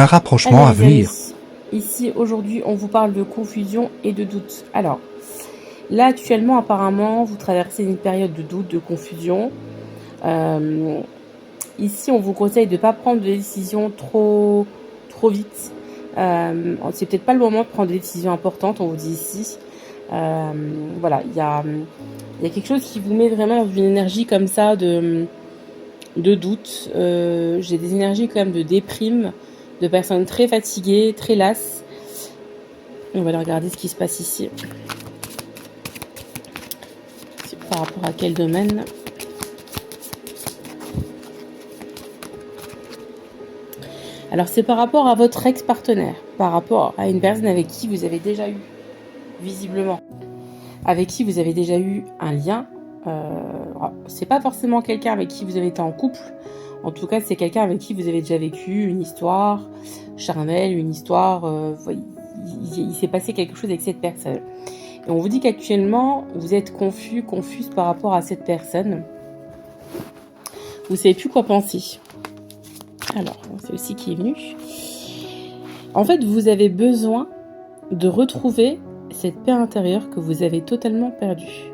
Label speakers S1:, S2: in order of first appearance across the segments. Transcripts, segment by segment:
S1: un rapprochement à
S2: Allez, les
S1: venir.
S2: amis, ici aujourd'hui on vous parle de confusion et de doute. Alors, là actuellement apparemment vous traversez une période de doute, de confusion. Ici on vous conseille de ne pas prendre de décisions trop vite. C'est peut-être pas le moment de prendre des décisions importantes, on vous dit ici. Voilà, il y a quelque chose qui vous met vraiment dans une énergie comme ça de doute. J'ai des énergies quand même de déprime, de personnes très fatiguées, très lasses. On va aller regarder ce qui se passe ici. Par rapport à quel domaine? Alors c'est par rapport à votre ex-partenaire, par rapport à une personne avec qui vous avez déjà eu, visiblement, avec qui vous avez déjà eu un lien. C'est pas forcément quelqu'un avec qui vous avez été en couple. En tout cas, c'est quelqu'un avec qui vous avez déjà vécu une histoire charnelle, une histoire... il s'est passé quelque chose avec cette personne. Et on vous dit qu'actuellement, vous êtes confuse par rapport à cette personne. Vous savez plus quoi penser. Alors, c'est aussi qui est venu. En fait, vous avez besoin de retrouver cette paix intérieure que vous avez totalement perdue.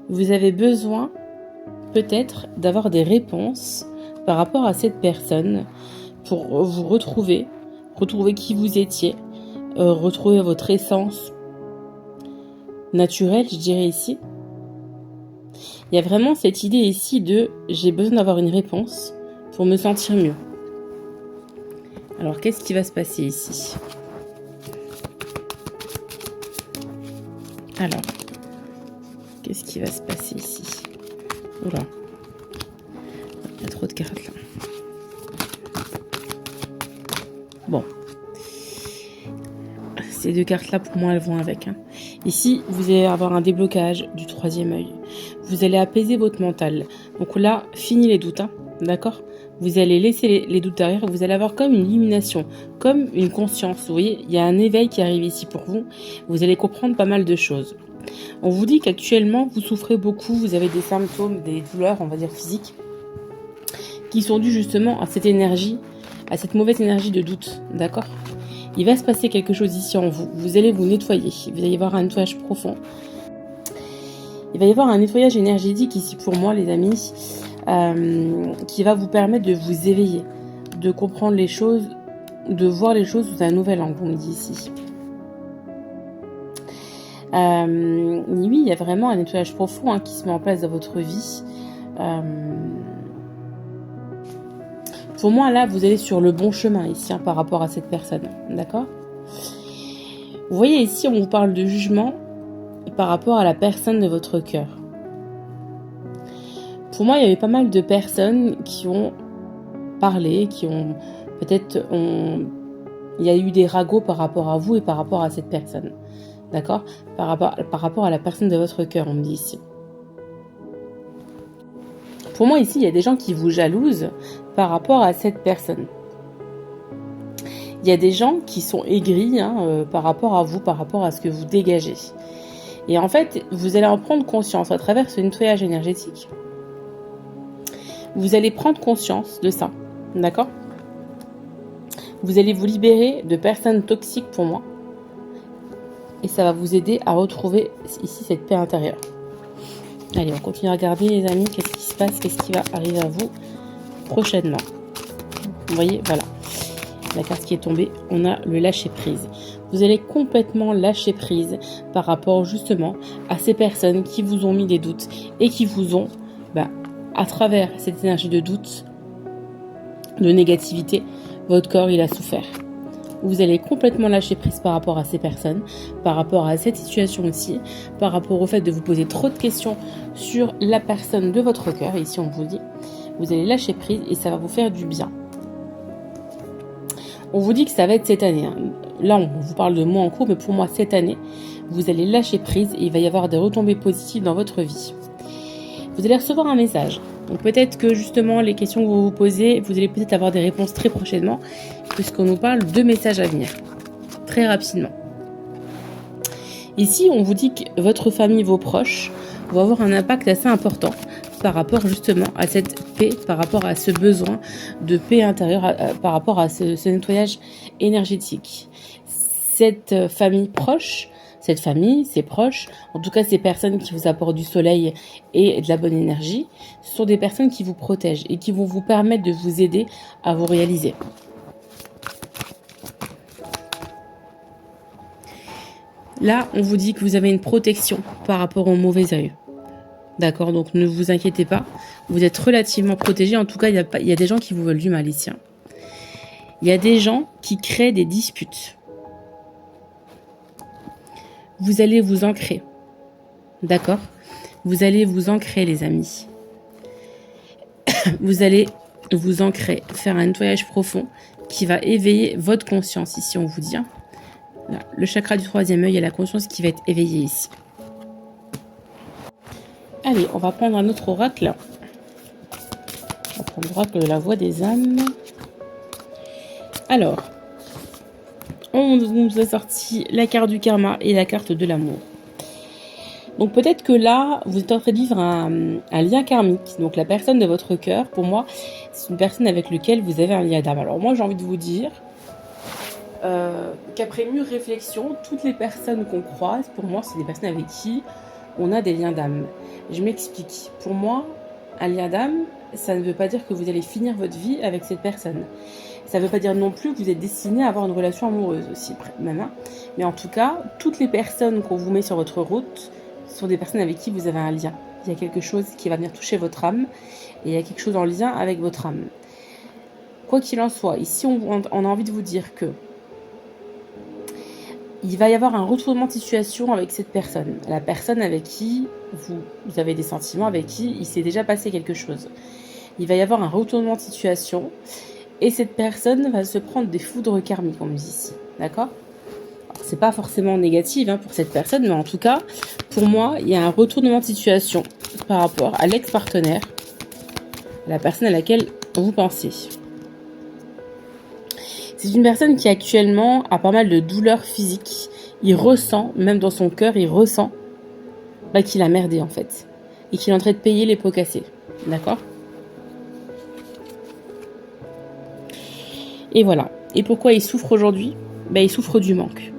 S2: Vous avez besoin, peut-être, d'avoir des réponses par rapport à cette personne pour vous retrouver qui vous étiez, retrouver votre essence naturelle, je dirais ici. Il y a vraiment cette idée ici de « j'ai besoin d'avoir une réponse pour me sentir mieux ». Alors, qu'est-ce qui va se passer ici? Alors, qu'est-ce qui va se passer ici? Oula, il y a trop de cartes là. Bon. Ces deux cartes-là, pour moi, elles vont avec. Ici, vous allez avoir un déblocage du troisième œil. Vous allez apaiser votre mental. Donc là, fini les doutes, d'accord? Vous allez laisser les doutes derrière. Vous allez avoir comme une illumination, comme une conscience. Vous voyez, il y a un éveil qui arrive ici pour vous. Vous allez comprendre pas mal de choses. On vous dit qu'actuellement, vous souffrez beaucoup. Vous avez des symptômes, des douleurs, on va dire physiques, qui sont dues justement à cette énergie, à cette mauvaise énergie de doute, d'accord? Il va se passer quelque chose ici en vous. Vous allez vous nettoyer. Il va y avoir un nettoyage profond. Il va y avoir un nettoyage énergétique ici pour moi, les amis, qui va vous permettre de vous éveiller, de comprendre les choses, de voir les choses sous un nouvel angle, on me dit ici. Oui, il y a vraiment un nettoyage profond qui se met en place dans votre vie. Pour moi, là, vous allez sur le bon chemin ici par rapport à cette personne, d'accord? Vous voyez ici, on vous parle de jugement par rapport à la personne de votre cœur. Pour moi, il y avait pas mal de personnes qui ont parlé, qui ont peut-être... Il y a eu des ragots par rapport à vous et par rapport à cette personne, d'accord? Par rapport à la personne de votre cœur, on me dit ici. Pour moi, ici, il y a des gens qui vous jalousent par rapport à cette personne. Il y a des gens qui sont aigris par rapport à vous, par rapport à ce que vous dégagez. Et en fait, vous allez en prendre conscience à travers ce nettoyage énergétique. Vous allez prendre conscience de ça, d'accord? Vous allez vous libérer de personnes toxiques pour moi. Et ça va vous aider à retrouver ici cette paix intérieure. Allez, on continue à regarder, les amis, qu'est-ce qui se passe, qu'est-ce qui va arriver à vous prochainement. Vous voyez, voilà. La carte qui est tombée, on a le lâcher-prise. Vous allez complètement lâcher prise par rapport justement à ces personnes qui vous ont mis des doutes et qui vous ont, à travers cette énergie de doute, de négativité, votre corps, il a souffert. Vous allez complètement lâcher prise par rapport à ces personnes, par rapport à cette situation aussi, par rapport au fait de vous poser trop de questions sur la personne de votre cœur. Et ici, on vous dit, vous allez lâcher prise et ça va vous faire du bien. On vous dit que ça va être cette année. Là, on vous parle de moi en cours, mais pour moi, cette année, vous allez lâcher prise et il va y avoir des retombées positives dans votre vie. Vous allez recevoir un message. Donc peut-être que justement, les questions que vous vous posez, vous allez peut-être avoir des réponses très prochainement, puisqu'on nous parle de messages à venir, très rapidement. Ici, on vous dit que votre famille, vos proches, vont avoir un impact assez important par rapport justement à cette paix, par rapport à ce besoin de paix intérieure, par rapport à ce nettoyage énergétique. Cette famille proche, cette famille, ses proches, en tout cas ces personnes qui vous apportent du soleil et de la bonne énergie, ce sont des personnes qui vous protègent et qui vont vous permettre de vous aider à vous réaliser. Là, on vous dit que vous avez une protection par rapport au mauvais œil. D'accord, donc ne vous inquiétez pas. Vous êtes relativement protégé. En tout cas, il y a des gens qui vous veulent du mal ici. Il y a des gens qui créent des disputes. Vous allez vous ancrer. D'accord? Vous allez vous ancrer, les amis. Vous allez vous ancrer, faire un nettoyage profond qui va éveiller votre conscience ici, on vous dit. Là, le chakra du troisième œil, il y a la conscience qui va être éveillée ici. Allez, on va prendre un autre oracle. On va prendre l'oracle de la voix des âmes. Alors, on nous a sorti la carte du karma et la carte de l'amour. Donc peut-être que là, vous êtes en train de vivre un lien karmique. Donc la personne de votre cœur, pour moi, c'est une personne avec laquelle vous avez un lien d'âme. Alors moi, j'ai envie de vous dire qu'après mûre réflexion, toutes les personnes qu'on croise, pour moi, c'est des personnes avec qui on a des liens d'âme. Je m'explique. Pour moi, un lien d'âme, ça ne veut pas dire que vous allez finir votre vie avec cette personne. Ça ne veut pas dire non plus que vous êtes destiné à avoir une relation amoureuse aussi, même. Mais en tout cas, toutes les personnes qu'on vous met sur votre route sont des personnes avec qui vous avez un lien. Il y a quelque chose qui va venir toucher votre âme et il y a quelque chose en lien avec votre âme. Quoi qu'il en soit, ici, on a envie de vous dire que il va y avoir un retournement de situation avec cette personne. La personne avec qui vous avez des sentiments, avec qui il s'est déjà passé quelque chose. Il va y avoir un retournement de situation et cette personne va se prendre des foudres karmiques, on me dit ici. D'accord ? C'est pas forcément négatif pour cette personne, mais en tout cas, pour moi, il y a un retournement de situation par rapport à l'ex-partenaire, la personne à laquelle vous pensez. C'est une personne qui actuellement a pas mal de douleurs physiques. Il ressent, même dans son cœur, il ressent qu'il a merdé en fait. Et qu'il est en train de payer les pots cassés. D'accord ? Et voilà. Et pourquoi il souffre aujourd'hui ? Il souffre du manque.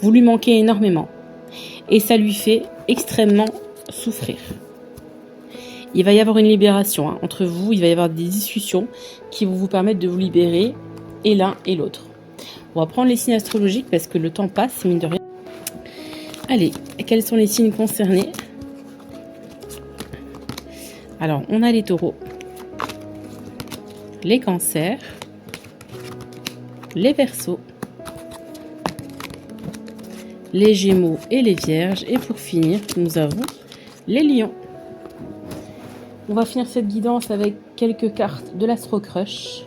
S2: Vous lui manquez énormément. Et ça lui fait extrêmement souffrir. Il va y avoir une libération entre vous. Il va y avoir des discussions qui vont vous permettre de vous libérer. Et l'un et l'autre. On va prendre les signes astrologiques parce que le temps passe, mine de rien. Allez, quels sont les signes concernés ? Alors, on a les taureaux, les cancers, les verseaux, les gémeaux et les vierges. Et pour finir, nous avons les lions. On va finir cette guidance avec quelques cartes de l'Astro Crush.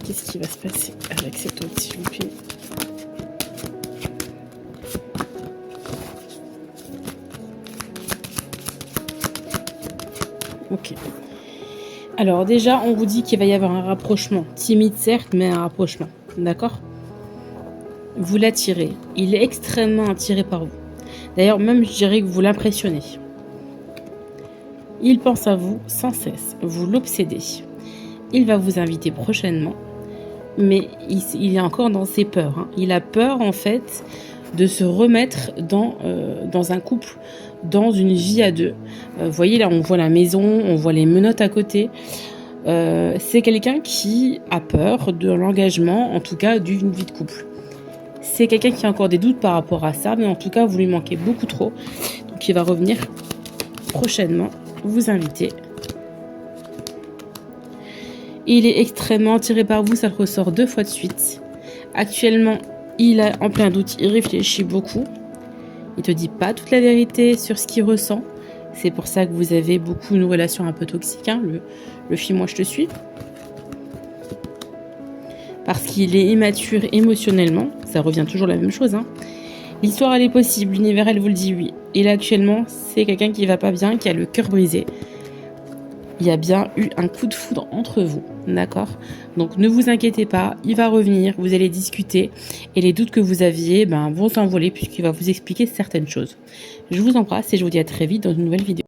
S2: Qu'est-ce qui va se passer avec cette autre, s'il vous plaît ? Ok. Alors déjà, on vous dit qu'il va y avoir un rapprochement. Timide certes, mais un rapprochement. D'accord ? Vous l'attirez. Il est extrêmement attiré par vous. D'ailleurs, même je dirais que vous l'impressionnez. Il pense à vous sans cesse. Vous l'obsédez. Il va vous inviter prochainement. Mais il est encore dans ses peurs. Il a peur, en fait, de se remettre dans un couple, dans une vie à deux. Vous voyez, là, on voit la maison, on voit les menottes à côté. C'est quelqu'un qui a peur de l'engagement, en tout cas, d'une vie de couple. C'est quelqu'un qui a encore des doutes par rapport à ça, mais en tout cas, vous lui manquez beaucoup trop. Donc, il va revenir prochainement vous inviter. Il est extrêmement attiré par vous, ça le ressort 2 fois de suite. Actuellement, il est en plein doute, il réfléchit beaucoup. Il te dit pas toute la vérité sur ce qu'il ressent. C'est pour ça que vous avez beaucoup une relation un peu toxique, le film Moi je te suis. Parce qu'il est immature émotionnellement, ça revient toujours la même chose. L'histoire elle est possible, l'univers elle vous le dit oui. Et là actuellement, c'est quelqu'un qui va pas bien, qui a le cœur brisé. il y a bien eu un coup de foudre entre vous, d'accord? Donc ne vous inquiétez pas, il va revenir, vous allez discuter et les doutes que vous aviez vont s'envoler puisqu'il va vous expliquer certaines choses. Je vous embrasse et je vous dis à très vite dans une nouvelle vidéo.